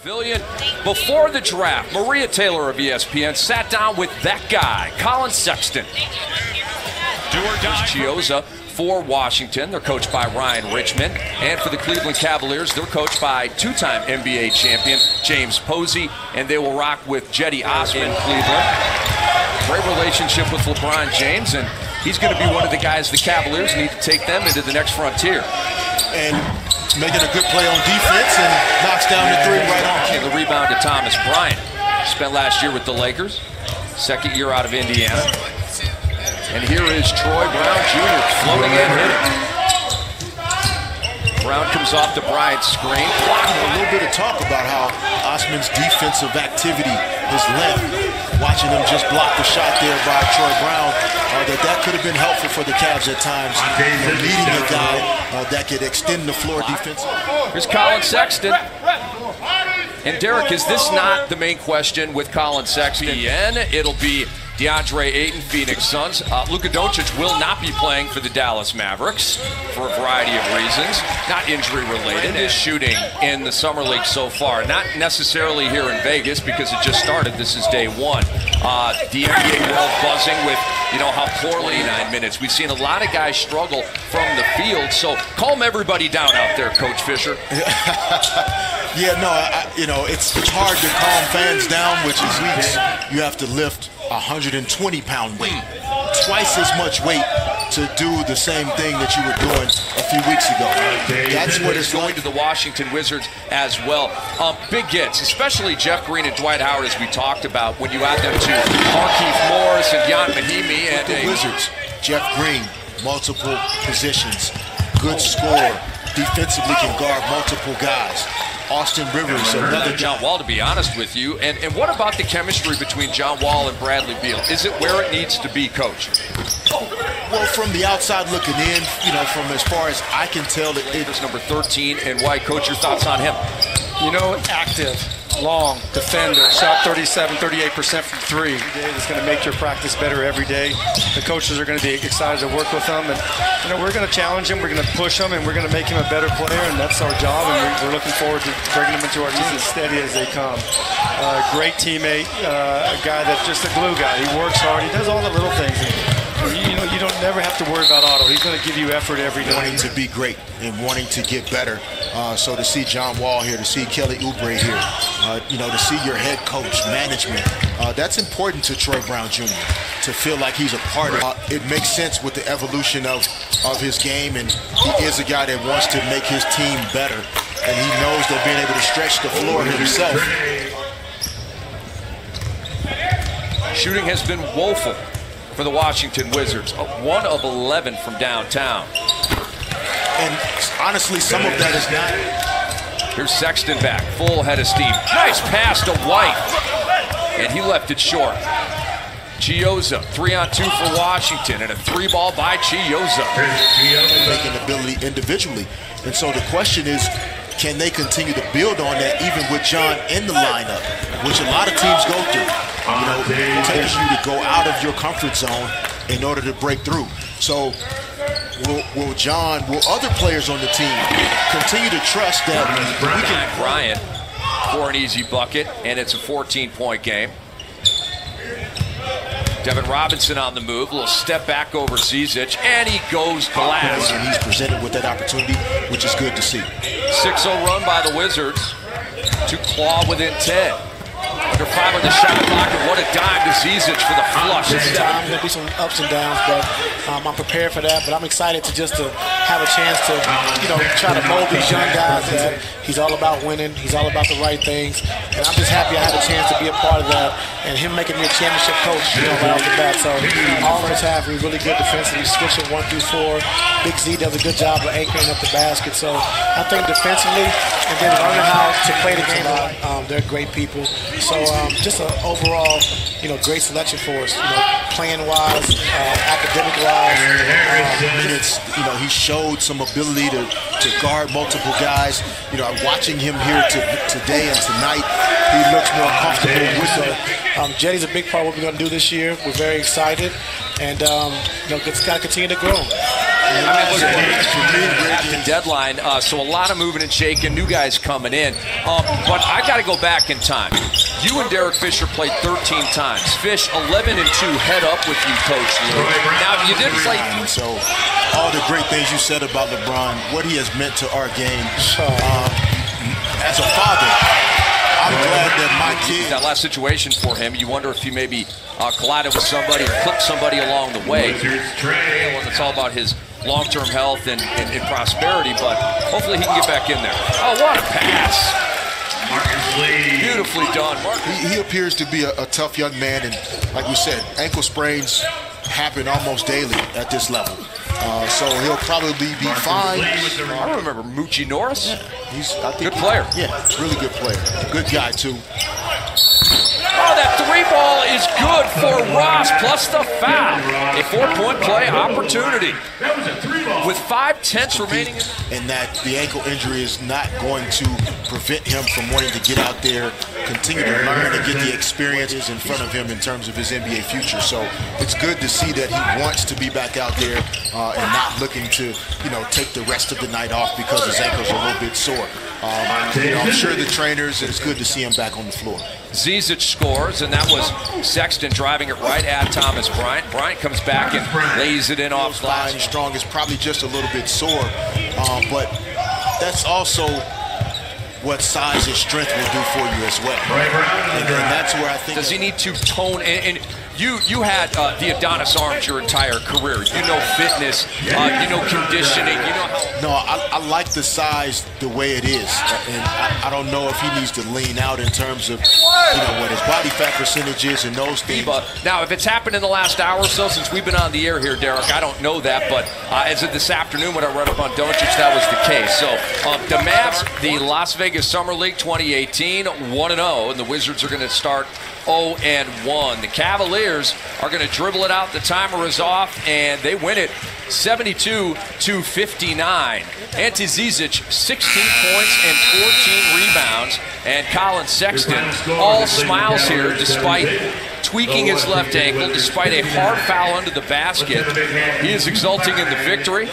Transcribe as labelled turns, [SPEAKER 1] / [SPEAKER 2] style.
[SPEAKER 1] Pavilion. Before the draft, Maria Taylor of ESPN sat down with that guy, Colin Sexton. Chioza for Washington. They're coached by Ryan Richmond. And for the Cleveland Cavaliers, they're coached by two-time NBA champion James Posey. And they will rock with Jetty Osman, Cleveland. Great relationship with LeBron James, and he's going to be one of the guys the Cavaliers need to take them into the next frontier.
[SPEAKER 2] And making a good play on defense and knocks down the three right on.
[SPEAKER 1] And the rebound to Thomas Bryant. Spent last year with the Lakers. Second year out of Indiana. And here is Troy Brown Jr. floating in, hitting. Brown comes off the Bryant screen.
[SPEAKER 2] A little bit of talk about how Osman's defensive activity, his length, watching him just block the shot there by Troy Brown, that could have been helpful for the Cavs at times. Leading a guy that could extend the floor defensively.
[SPEAKER 1] Here's Colin Sexton. And Derek, is this not the main question with Colin Sexton? It'll be DeAndre Ayton, Phoenix Suns. Luka Doncic will not be playing for the Dallas Mavericks for a variety of reasons. Not injury related. His shooting in the Summer League so far. Not necessarily here in Vegas because it just started. This is day one. The NBA world buzzing with, how poorly 9 minutes. We've seen a lot of guys struggle from the field. So calm everybody down out there, Coach Fisher.
[SPEAKER 2] It's hard to calm fans down, which is weeks. You have to lift 120-pound weight, twice as much weight to do the same thing that you were doing a few weeks ago. That's what it's
[SPEAKER 1] going to the Washington Wizards as well. Big hits, especially Jeff Green and Dwight Howard, as we talked about, when you add them to Markieff Morris and Jan Mahimi. And
[SPEAKER 2] the Wizards, Jeff Green, multiple positions, good scorer, defensively can guard multiple guys. Austin Rivers, another
[SPEAKER 1] John Wall, to be honest with you. And what about the chemistry between John Wall and Bradley Beal? Is it where it needs to be, Coach?
[SPEAKER 2] Well, from the outside looking in, from as far as I can tell,
[SPEAKER 1] it's number 13 and white. Coach, your thoughts on him?
[SPEAKER 3] Active, long, defender, shot 38% from three. It's going to make your practice better every day. The coaches are going to be excited to work with him, and we're going to challenge him, we're going to push him, and we're going to make him a better player, and that's our job, and we're looking forward to bringing him into our team as steady as they come. Great teammate, a guy that's just a glue guy. He works hard, he does all the little things. And, you don't never have to worry about Otto. He's going to give you effort every day.
[SPEAKER 2] Wanting to be great and wanting to get better. So to see John Wall here, to see Kelly Oubre here, to see your head coach, management, that's important to Troy Brown Jr. to feel like he's a part of it. It makes sense with the evolution of his game, and he is a guy that wants to make his team better, and he knows that being able to stretch the floor himself.
[SPEAKER 1] Shooting has been woeful for the Washington Wizards. 1 of 11 from downtown.
[SPEAKER 2] And honestly, some of that is not.
[SPEAKER 1] Here's Sexton back, full head of steam. Nice pass to White. And he left it short. Chioza, 3-on-2 for Washington, and a 3-ball by Chioza.
[SPEAKER 2] Making ability individually. And so the question is, can they continue to build on that even with John in the lineup, which a lot of teams go through. It takes you to go out of your comfort zone in order to break through. So will other players on the team continue to trust that we can...
[SPEAKER 1] Bryant for an easy bucket, and it's a 14-point game. Devin Robinson on the move, a little step back over Zizic, and he goes glass.
[SPEAKER 2] And he's presented with that opportunity, which is good to see.
[SPEAKER 1] 6-0 run by the Wizards to claw within 10. Under 5 on the shot clock, and what a dime to Zizic for the flush.
[SPEAKER 4] There's going to be some ups and downs, but I'm prepared for that. But I'm excited to have a chance to, try to mold these young guys. He's all about winning. He's all about the right things. And I'm just happy I had a chance to be a part of that. And him making me a championship coach, right off the bat. So all first half, we really good defensively, switching 1 through 4. Big Z does a good job of anchoring up the basket. So I think defensively, and then learning how to play the game, they're great people. So just an overall, great selection for us. Playing-wise, academic-wise.
[SPEAKER 2] He showed some ability to guard multiple guys. Watching him here today and tonight, he looks more comfortable with the.
[SPEAKER 4] Jetty's a big part of what we're going to do this year. We're very excited, and it's got to continue to grow.
[SPEAKER 1] look at the deadline, so a lot of moving and shaking, new guys coming in. But I got to go back in time. You and Derek Fisher played 13 times. Fish, 11-2, head up with you, Coach Lou. Now, you did play.
[SPEAKER 2] So, all the great things you said about LeBron, what he has meant to our game. As a father, I'm glad that my kid.
[SPEAKER 1] That last situation for him, you wonder if he maybe collided with somebody or clipped somebody along the way. It's all about his long-term health and prosperity, but hopefully he can get back in there. Oh, what a pass. Beautifully done, Marcus.
[SPEAKER 2] He appears to be a tough young man, and like we said, ankle sprains happen almost daily at this level. So he'll probably be fine.
[SPEAKER 1] I don't remember Moochie Norris.
[SPEAKER 2] Yeah, he's
[SPEAKER 1] good player.
[SPEAKER 2] Yeah, really good player. Good guy, too.
[SPEAKER 1] Oh, that three ball is good for Ross, plus the foul. A 4-point play opportunity. With 5/10 remaining.
[SPEAKER 2] And that the ankle injury is not going to prevent him from wanting to get out there, continue to learn and get the experiences in front of him in terms of his NBA future. So it's good to see that he wants to be back out there and not looking to, take the rest of the night off because his ankle's a little bit sore. I'm sure the trainers, it's good to see him back on the floor.
[SPEAKER 1] Zizic scores, and that was Sexton driving it right at Thomas Bryant. Bryant comes back and lays it in off glass.
[SPEAKER 2] Fine, strong, is probably just a little bit sore, but that's also what size and strength will do for you as well. And that's where I think.
[SPEAKER 1] Does he need to tone? And you had the Adonis arms your entire career. You know fitness, you know conditioning. You know how.
[SPEAKER 2] No, I like the size the way it is, and I don't know if he needs to lean out in terms of what his body fat percentage is and those things.
[SPEAKER 1] Now, if it's happened in the last hour or so since we've been on the air here, Derek, I don't know that, but as of this afternoon when I read up on Doncic, that was the case. So the Mavs, the Las Vegas Summer League 2018, 1-0, and the Wizards are going to start 0-1. The Cavaliers are going to dribble it out. The timer is off, and they win it 72-59. Ante Zizic, 16 points and 14 rebounds. And Colin Sexton, all smiles here despite tweaking his left ankle, despite a hard foul under the basket. He is exulting in the victory.